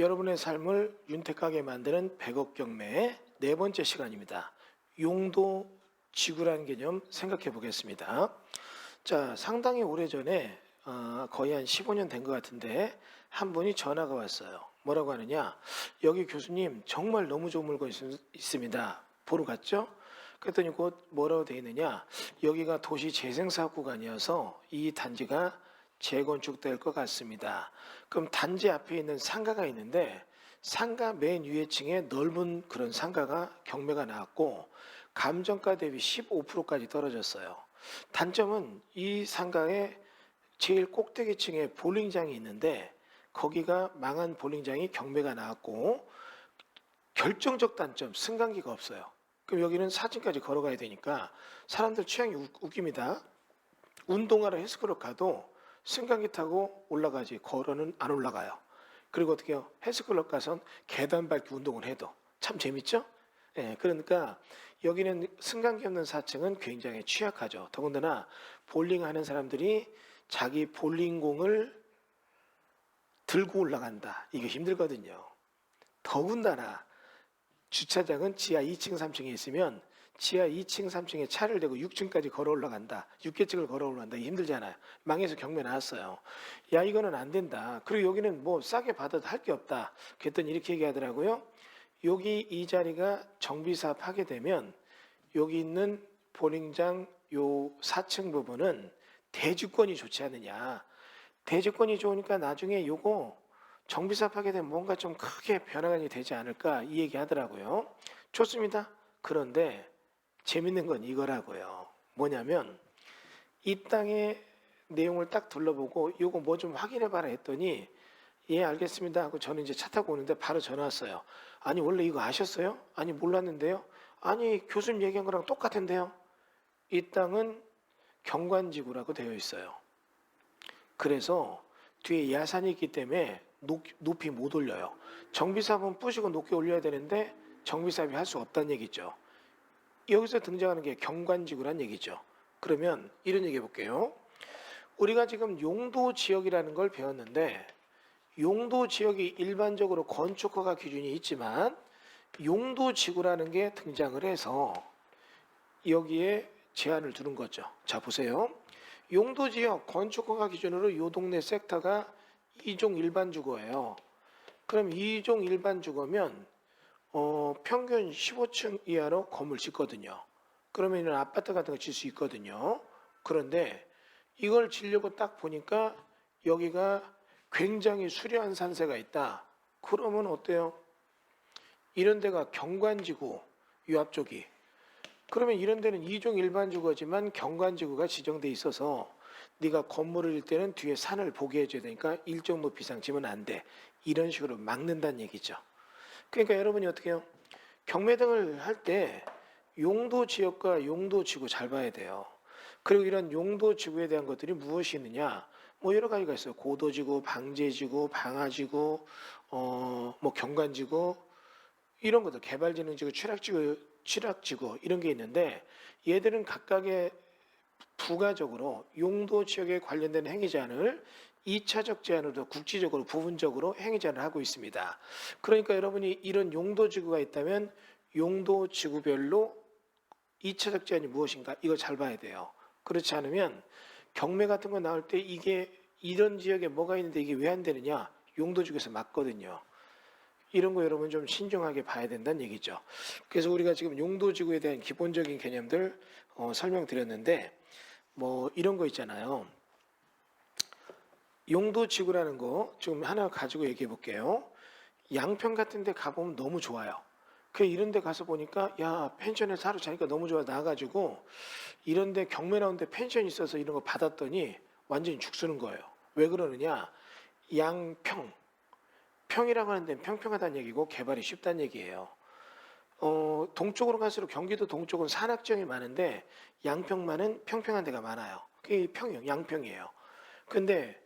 여러분의 삶을 윤택하게 만드는 100억 경매의 네 번째 시간입니다. 용도 지구라는 개념 생각해 보겠습니다. 자, 상당히 오래전에 거의 한 15년 된 것 같은데 한 분이 전화가 왔어요. 뭐라고 하느냐? 여기 교수님 정말 너무 좋은 물건 있습니다. 보러 갔죠? 그랬더니 곧 뭐라고 되어 있느냐? 여기가 도시 재생사업 구간이어서 이 단지가 재건축될 것 같습니다. 그럼 단지 앞에 있는 상가가 있는데 상가 맨 위에 층에 넓은 그런 상가가 경매가 나왔고 감정가 대비 15%까지 떨어졌어요. 단점은 이 상가의 제일 꼭대기층에 볼링장이 있는데 거기가 망한 볼링장이 경매가 나왔고 결정적 단점 승강기가 없어요. 그럼 여기는 사진까지 걸어가야 되니까 사람들 취향이 웃깁니다. 운동하러 헬스클럽 가도 승강기 타고 올라가지 걸어는 안 올라가요. 그리고 어떻게 해요? 헬스클럽 가선 계단 밟기 운동을 해도 참 재밌죠? 예, 그러니까 여기는 승강기 없는 4층은 굉장히 취약하죠. 더군다나 볼링하는 사람들이 자기 볼링공을 들고 올라간다. 이게 힘들거든요. 더군다나 주차장은 지하 2층, 3층에 있으면 지하 2층, 3층에 차를 대고 6층까지 걸어 올라간다. 6계층을 걸어 올라간다. 힘들잖아요. 망해서 경매 나왔어요. 야, 이거는 안 된다. 그리고 여기는 뭐 싸게 받아도 할 게 없다. 그랬더니 이렇게 얘기하더라고요. 여기 이 자리가 정비사업 하게 되면 여기 있는 볼링장 요 4층 부분은 대주권이 좋지 않느냐. 대주권이 좋으니까 나중에 요거 정비사업 하게 되면 뭔가 좀 크게 변화가 되지 않을까 이 얘기 하더라고요. 좋습니다. 그런데 재밌는 건 이거라고요. 뭐냐면 이 땅의 내용을 딱 둘러보고 요거 뭐 좀 확인해 봐라 했더니 예 알겠습니다 하고 저는 이제 차 타고 오는데 바로 전화 왔어요. 아니 원래 이거 아셨어요? 아니 몰랐는데요. 아니 교수님 얘기한 거랑 똑같은데요. 이 땅은 경관지구라고 되어 있어요. 그래서 뒤에 야산이 있기 때문에 높이 못 올려요. 정비사업은 부시고 높게 올려야 되는데 정비사업이 할 수 없다는 얘기죠. 여기서 등장하는 게 경관지구란 얘기죠. 그러면 이런 얘기 해볼게요. 우리가 지금 용도지역이라는 걸 배웠는데 용도지역이 일반적으로 건축허가 기준이 있지만 용도지구라는 게 등장을 해서 여기에 제한을 두는 거죠. 자 보세요. 용도지역 건축허가 기준으로 요 동네 섹터가 2종 일반주거예요. 그럼 2종 일반주거면 평균 15층 이하로 건물 짓거든요. 그러면 이런 아파트 같은 거 질 수 있거든요. 그런데 이걸 지려고 딱 보니까 여기가 굉장히 수려한 산세가 있다. 그러면 어때요? 이런 데가 경관지구, 요 앞쪽이. 그러면 이런 데는 2종 일반주거지만 경관지구가 지정돼 있어서 네가 건물을 질 때는 뒤에 산을 보게 해줘야 되니까 일정 높이 이상 지면 안 돼. 이런 식으로 막는다는 얘기죠. 그러니까 여러분이 어떻게 해요? 경매등을 할 때 용도지역과 용도지구 잘 봐야 돼요. 그리고 이런 용도지구에 대한 것들이 무엇이 있느냐? 뭐 여러 가지가 있어요. 고도지구, 방제지구, 방화지구, 뭐 경관지구 이런 것들, 개발진흥지구, 취락지구 이런 게 있는데 얘들은 각각의 부가적으로 용도지역에 관련된 행위제한을 2차적 제한으로도 국지적으로 부분적으로 행위제한을 하고 있습니다. 그러니까 여러분이 이런 용도지구가 있다면 용도지구별로 2차적 제한이 무엇인가 이거 잘 봐야 돼요. 그렇지 않으면 경매 같은 거 나올 때 이게 이런 지역에 뭐가 있는데 이게 왜 안 되느냐 용도지구에서 맞거든요. 이런 거 여러분 좀 신중하게 봐야 된다는 얘기죠. 그래서 우리가 지금 용도지구에 대한 기본적인 개념들 설명드렸는데 뭐 이런 거 있잖아요. 용도지구라는 거 지금 하나 가지고 얘기해 볼게요. 양평 같은 데 가보면 너무 좋아요. 그 이런 데 가서 보니까 야 펜션에 사러 자니까 너무 좋아 나가지고 이런 데 경매 나오는데 펜션이 있어서 이런 거 받았더니 완전히 죽쓰는 거예요. 왜 그러느냐? 양평 평이라고 하는 데는 평평하다는 얘기고 개발이 쉽다는 얘기예요. 동쪽으로 갈수록 경기도 동쪽은 산악지형이 많은데 양평만은 평평한 데가 많아요. 그게 양평이에요. 근데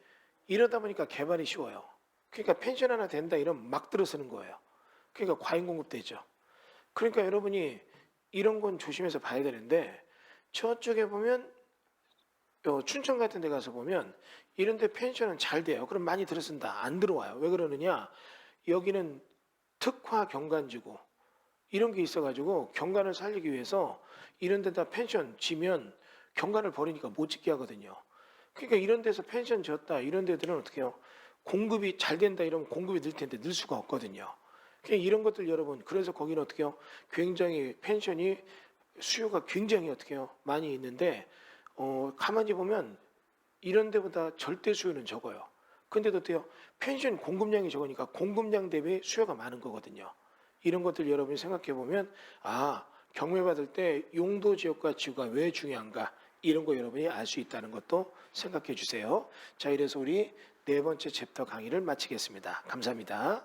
이러다 보니까 개발이 쉬워요. 그러니까 펜션 하나 된다 이러면 막 들어서는 거예요. 그러니까 과잉 공급되죠. 그러니까 여러분이 이런 건 조심해서 봐야 되는데 저쪽에 보면 춘천 같은 데 가서 보면 이런 데 펜션은 잘 돼요. 그럼 많이 들어선다. 안 들어와요. 왜 그러느냐? 여기는 특화 경관지구 이런 게 있어가지고 경관을 살리기 위해서 이런 데다 펜션 지면 경관을 버리니까 못 짓게 하거든요. 그러니까 이런 데서 펜션 지었다 이런 데들은 어떻게 해요? 공급이 잘 된다 이러면 공급이 늘 텐데 늘 수가 없거든요. 그냥 이런 것들 여러분, 그래서 거기는 어떻게 해요? 굉장히 펜션이 수요가 굉장히 어떻게 해요? 많이 있는데 가만히 보면 이런 데보다 절대 수요는 적어요. 근데도 어때요? 펜션 공급량이 적으니까 공급량 대비 수요가 많은 거거든요. 이런 것들 여러분이 생각해 보면 경매 받을 때 용도 지역과 지구가 왜 중요한가 이런 거 여러분이 알 수 있다는 것도 생각해 주세요. 자, 이래서 우리 네 번째 챕터 강의를 마치겠습니다. 감사합니다.